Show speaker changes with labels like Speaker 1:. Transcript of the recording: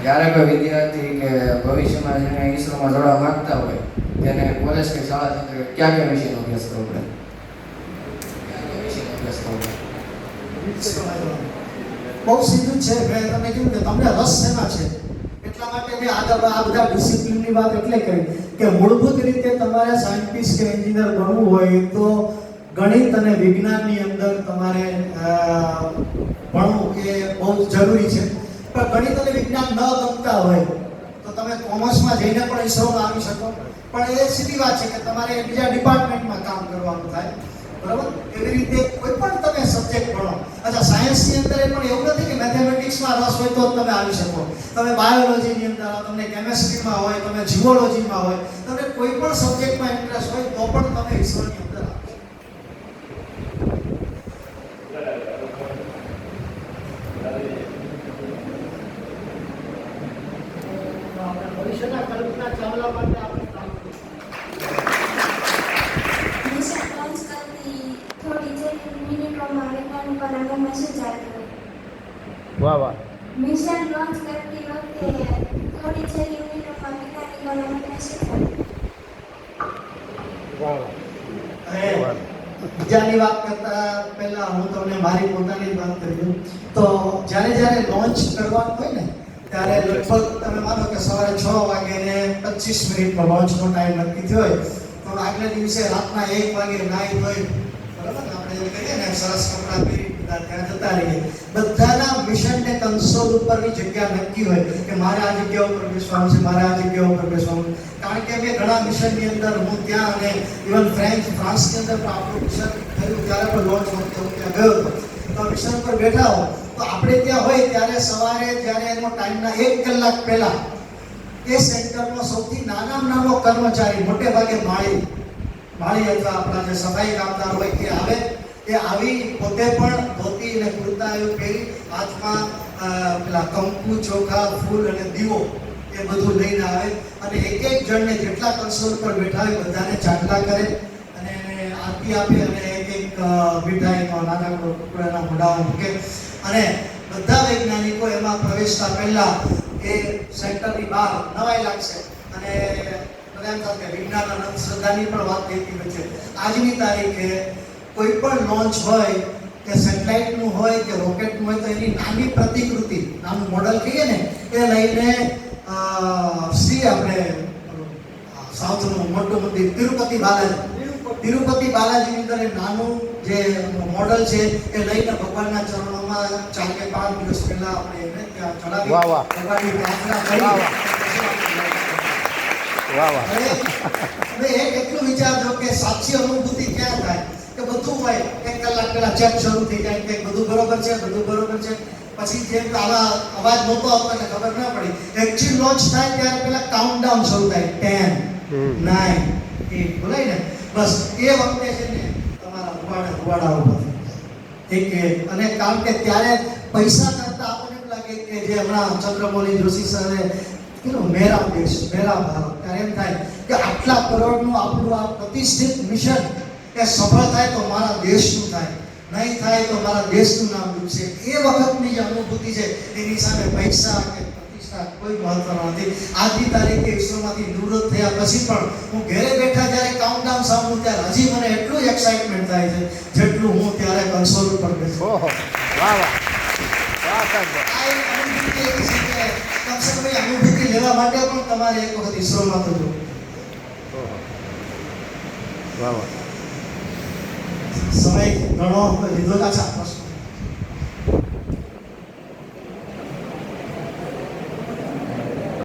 Speaker 1: જ્યારે કોઈ વિદ્યાર્થી કે ભવિષ્યમાં જેને ઈસરોમાં જોડવા માંગતા હોય તેને કોલેજ કે શાળા તરીકે ક્યાં કયા વિષયનો અભ્યાસ કરવો પડે? ક્યાં કયા વિષયનો અભ્યાસ કરવો પડે?
Speaker 2: બહુ સીધું છે. મેં તમને કીધું કે તમને રસ શેમાં છે એટલા માટે મેં આગળ આ બધા ડિસિપ્લિનની વાત એટલે કરી કે મૂળભૂત રીતે તમારે સાયન્ટિસ્ટ કે એન્જિનિયર બનવું હોય તો ગણિત અને વિજ્ઞાનની અંદર તમારે ભણવું એ બહુ જરૂરી છે. પણ ગણિત અને વિજ્ઞાન ન ગમતા હોય તો તમે કોમર્સમાં જઈને પણ ઈસરોમાં આવી શકો. પણ એ સીધી વાત છે કે તમારે બીજા ડિપાર્ટમેન્ટમાં કામ કરવાનું થાય. બરાબર? એવી રીતે કોઈ પણ તમે સબ્જેક્ટ ભણો. અચ્છા, સાયન્સની અંદર એ પણ એવું નથી કે મેથેમેટિક્સમાં રસ હોય તો જ તમે આવી શકો. તમે બાયોલોજીની અંદર, તમને કેમેસ્ટ્રીમાં હોય, તમે જીઓલોજીમાં હોય, તમને કોઈ પણ સબ્જેક્ટમાં ઇન્ટરેસ્ટ હોય તો પણ તમે ઈસરોની અંદર આવી શકો. ભવિષ્યના કલ્પના ચાવલા માટે આપણે કામ
Speaker 3: મિશન લોન્ચ કરતી થોડી જેટલી મિનિટોમાં વૈજ્ઞાનિકોના મનમાં શું ચાલતું હોય?
Speaker 4: વાહ વાહ.
Speaker 3: મિશન લોન્ચ કરતી વખતે થોડી જેટલી મિનિટોમાં વૈજ્ઞાનિકોના મનમાં શું ચાલતું?
Speaker 4: વાહ વાહ.
Speaker 2: બીજાની વાત કરતા પહેલા હું તમને મારી પોતાની વાત કરી દઉં તો જ્યારે લોન્ચ કરવાનું હોય ને ત્યારે લગભગ તમે માનો કે સવારે 6 વાગે ને 25 મિનિટનો લોન્ચનો ટાઈમ નક્કી થયો હોય તો આગલે દિવસે રાતના 1 વાગે નાઈ ધોઈ, બરાબર ને, આપણે જે કહીએ ને સરસ કપડાં પહેરી બધા ત્યાં જતા રહીએ. બધાના મિશનને કન્સોલ ઉપરની જગ્યા નક્કી હોય કે મારે આ જગ્યા ઉપર બેસવાનું છે, મારે આ જગ્યા ઉપર બેસવાનું. કારણ કે મેં ઘણા મિશનની અંદર હું ત્યાં અને ઇવન ફ્રાન્સની અંદર પણ આપણું મિશન થયું ત્યારે પણ લોન્ચ વખતે હું ત્યાં ગયો હતો. તો મિશન પર બેઠા હો તો આપણે ત્યાં હોય ત્યારે સવારે જ્યારે એનો ટાઈમના 1 કલાક પહેલા એ સેન્ટરનો સૌથી નાનામાં નાનો કર્મચારી, મોટે ભાગે માળી અથવા આપણા જે સફાઈ કામદાર હોય એ આવે. એ આવી પોતે પણ ધોતી અને કુર્તા એવું પહેરી હાથમાં પેલા કંકુ, ચોખા, ફૂલ અને દીવો એ બધું લઈને આવે અને એક જણને જેટલા કન્સોલ પર બેઠા હોય બધાને ચાટલા કરે અને આરતી આપે અને એક મીઠાઈનો નાનકડો ટુકડો એના મોઢામાં મૂકે. અને બધા વૈજ્ઞાનિકો એમાં પ્રવેશતા પહેલા એ સેન્ટરની બહાર નવાઈ લાગશે અને બધા એમ થાય કે વિજ્ઞાન અને અંધશ્રદ્ધાની પણ વાત થતી હોય છે. આજની તારીખે કોઈ પણ લોન્ચ હોય કે સેટેલાઇટનું હોય કે રોકેટનું હોય તો એની નાની પ્રતિકૃતિ, નાનું મોડલ કહીએ ને, એ લઈને આપણે સાઉથનું મોટું મંદિર તિરુપતિ બાલાજીની અંદર એ નાનું જે મોડલ છે એ લઈને ભગવાનના ચરણોમાં 4 કે 5 દિવસ પહેલા આપણે એને ત્યાં ચડાવી ભગવાનની પ્રાર્થના કરી. હવે એટલું વિચારજો કે સાચી અનુભૂતિ ક્યાં થાય કે બધું હોય 1 કલાક પહેલા ચેક શરૂ થઈ જાય કે બધું બરોબર છે, પછી જેમ આવા અવાજ નહોતો આવતો એટલે ખબર ના પડી. એકચ્યુઅલ લોન્ચ થાય ત્યારે પેલા કાઉન્ટડાઉન શરૂ થાય 10, 9, 8 બોલાય ને, બસ એ વખતે છે ને તમારા રૂવાડા ઉભા થઈ જાય. અને કારણ કે ત્યારે પૈસા કરતા આપણને એમ લાગે કે જે હમણાં ચંદ્રમૌલી જોશી સરે કીધું મેરા દેશ મેરા ભારત, ત્યારે એમ થાય કે આટલા કરોડનું આપણું આ પ્રતિષ્ઠિત મિશન એ સફળ થાય તો મારા દેશનું થાય, નહીં થાય તો મારા દેશનું નામ ડૂબશે. એ વખતની જે અનુભૂતિ છે એની સામે પૈસા કે પ્રતિષ્ઠા કોઈ મહત્વ નથી. આજની તારીખે ઈસરોમાંથી નિવૃત્ત થયા પછી પણ હું ઘરે બેઠા જ્યારે કાઉન્ટડાઉન સાંભળું ત્યારે હજી મને એટલું જ એક્સાઇટમેન્ટ થાય છે જેટલું હું ત્યારે કન્સોલ ઉપર બેઠો.
Speaker 4: ઓહો, વાહ વાહ. વાહ સાહેબ.
Speaker 2: અનુભૂતિ લેવા માટે પણ તમારે એક વખત ઈસરોમાં તો જવું.
Speaker 4: વાહ વાહ.
Speaker 2: સમય ઘણો લીધો. અચ્છા, પ્રશ્ન